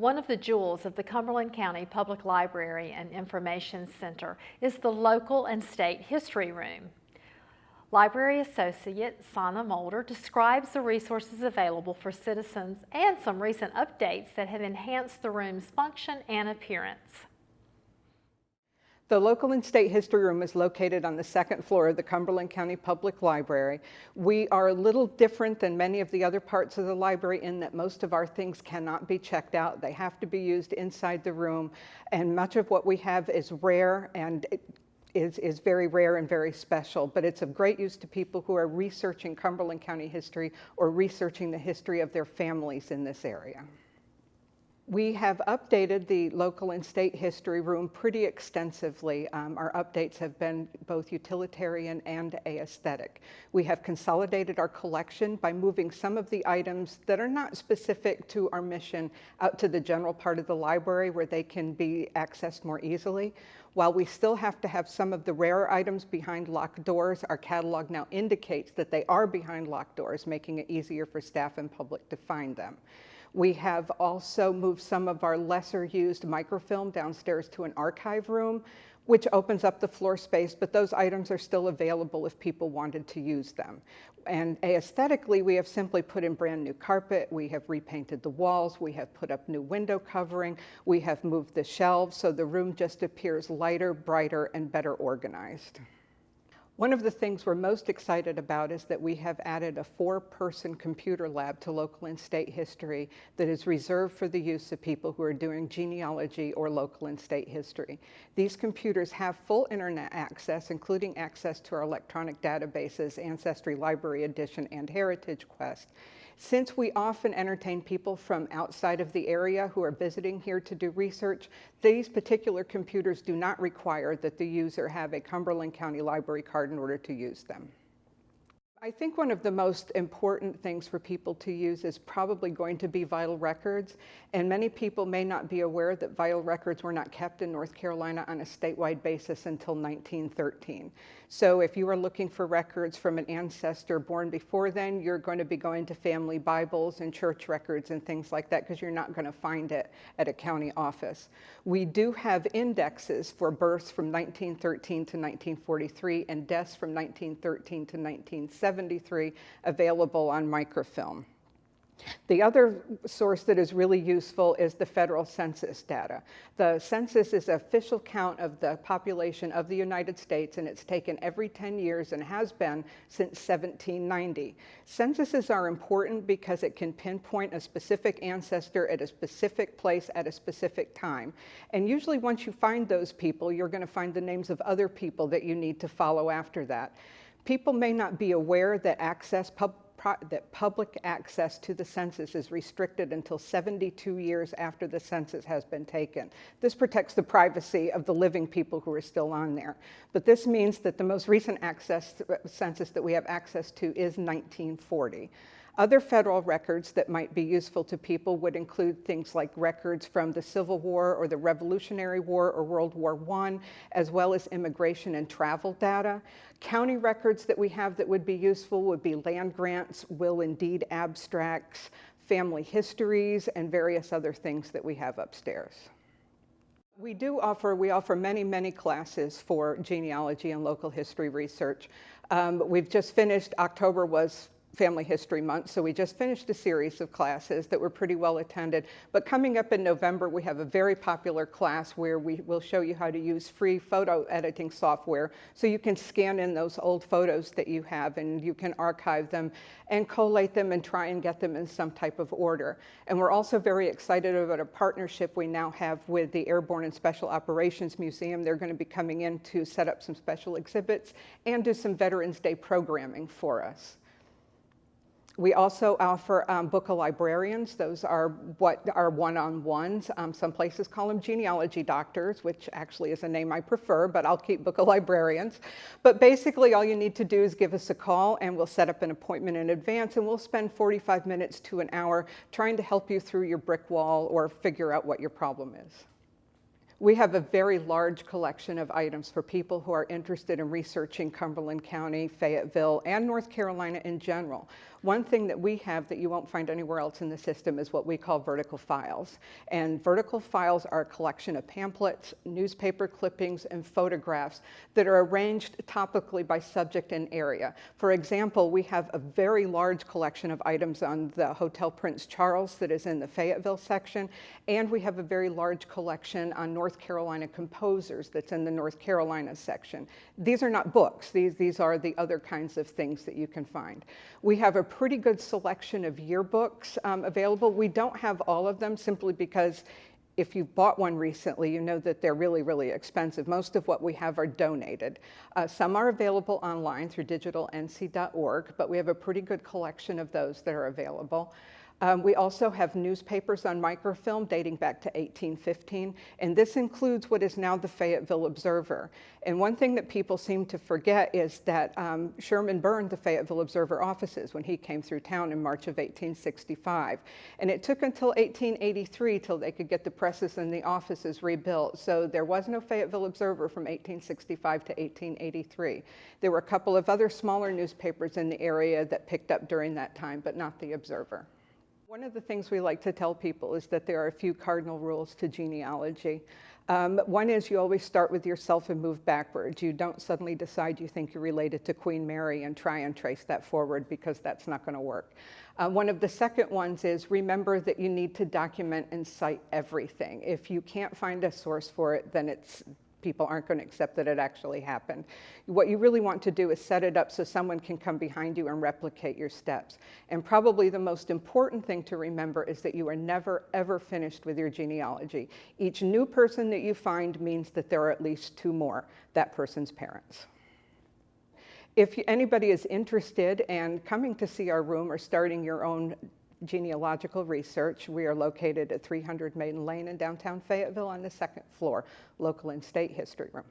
One of the jewels of the Cumberland County Public Library and Information Center is the Local and State History Room. Library Associate Sana Moulder describes the resources available for citizens and some recent updates that have enhanced the room's function and appearance. The Local and State History Room is located on the second floor of the Cumberland County Public Library. We are a little different than many of the other parts of the library in that most of our things cannot be checked out. They have to be used inside the room, and much of what we have is rare and is very rare and very special, but it's of great use to people who are researching Cumberland County history or researching the history of their families in this area. We have updated the Local and State History Room pretty extensively. Our updates have been both utilitarian and aesthetic. We have consolidated our collection by moving some of the items that are not specific to our mission out to the general part of the library where they can be accessed more easily. While we still have to have some of the rarer items behind locked doors, our catalog now indicates that they are behind locked doors, making it easier for staff and public to find them. We have also moved some of our lesser used microfilm downstairs to an archive room, which opens up the floor space, but those items are still available if people wanted to use them. And aesthetically, we have simply put in brand new carpet, we have repainted the walls, we have put up new window covering, we have moved the shelves, so the room just appears lighter, brighter, and better organized. One of the things we're most excited about is that we have added a 4-person computer lab to local and state history that is reserved for the use of people who are doing genealogy or local and state history. These computers have full internet access, including access to our electronic databases, Ancestry Library Edition, and Heritage Quest. Since we often entertain people from outside of the area who are visiting here to do research, these particular computers do not require that the user have a Cumberland County Library card in order to use them. I think one of the most important things for people to use is probably going to be vital records, and many people may not be aware that vital records were not kept in North Carolina on a statewide basis until 1913. So if you are looking for records from an ancestor born before then, you're going to be going to family Bibles and church records and things like that because you're not going to find it at a county office. We do have indexes for births from 1913 to 1943 and deaths from 1913 to 1973 available on microfilm. The other source that is really useful is the federal census data. The census is an official count of the population of the United States, and it's taken every 10 years and has been since 1790. Censuses are important because it can pinpoint a specific ancestor at a specific place at a specific time. And usually once you find those people, you're going to find the names of other people that you need to follow after that. People may not be aware that public access to the census is restricted until 72 years after the census has been taken. This protects the privacy of the living people who are still on there. But this means that the most recent census that we have access to is 1940. Other federal records that might be useful to people would include things like records from the Civil War or the Revolutionary War or World War I, as well as immigration and travel data. County records that we have that would be useful would be land grants, will and deed abstracts, family histories, and various other things that we have upstairs. We offer many classes for genealogy and local history research. We've just finished, October was Family History Month, so we just finished a series of classes that were pretty well attended. But coming up in November, we have a very popular class where we will show you how to use free photo editing software so you can scan in those old photos that you have and you can archive them and collate them and try and get them in some type of order. And we're also very excited about a partnership we now have with the Airborne and Special Operations Museum. They're going to be coming in to set up some special exhibits and do some Veterans Day programming for us. We also offer book-a-librarians. Those are what are one-on-ones. Some places call them genealogy doctors, which actually is a name I prefer, but I'll keep book-a-librarians. But basically, all you need to do is give us a call, and we'll set up an appointment in advance, and we'll spend 45 minutes to an hour trying to help you through your brick wall or figure out what your problem is. We have a very large collection of items for people who are interested in researching Cumberland County, Fayetteville, and North Carolina in general. One thing that we have that you won't find anywhere else in the system is what we call vertical files. And vertical files are a collection of pamphlets, newspaper clippings, and photographs that are arranged topically by subject and area. For example, we have a very large collection of items on the Hotel Prince Charles that is in the Fayetteville section, and we have a very large collection on North Carolina composers that's in the North Carolina section. These are not books. These are the other kinds of things that you can find. We have a pretty good selection of yearbooks available. We don't have all of them simply because if you've bought one recently, you know that they're really, really expensive. Most of what we have are donated. Some are available online through digitalnc.org, but we have a pretty good collection of those that are available. We also have newspapers on microfilm dating back to 1815, and this includes what is now the Fayetteville Observer. And one thing that people seem to forget is that Sherman burned the Fayetteville Observer offices when he came through town in March of 1865. And it took until 1883 till they could get the presses and the offices rebuilt. So there was no Fayetteville Observer from 1865 to 1883. There were a couple of other smaller newspapers in the area that picked up during that time, but not the Observer. One of the things we like to tell people is that there are a few cardinal rules to genealogy. One is you always start with yourself and move backwards. You don't suddenly decide you think you're related to Queen Mary and try and trace that forward, because that's not going to work. One of the second ones is remember that you need to document and cite everything. If you can't find a source for it, then people aren't going to accept that it actually happened. What you really want to do is set it up so someone can come behind you and replicate your steps. And probably the most important thing to remember is that you are never, ever finished with your genealogy. Each new person that you find means that there are at least two more, that person's parents. If anybody is interested in coming to see our room or starting your own genealogical research, we are located at 300 Maiden Lane in downtown Fayetteville on the second floor, local and state history room.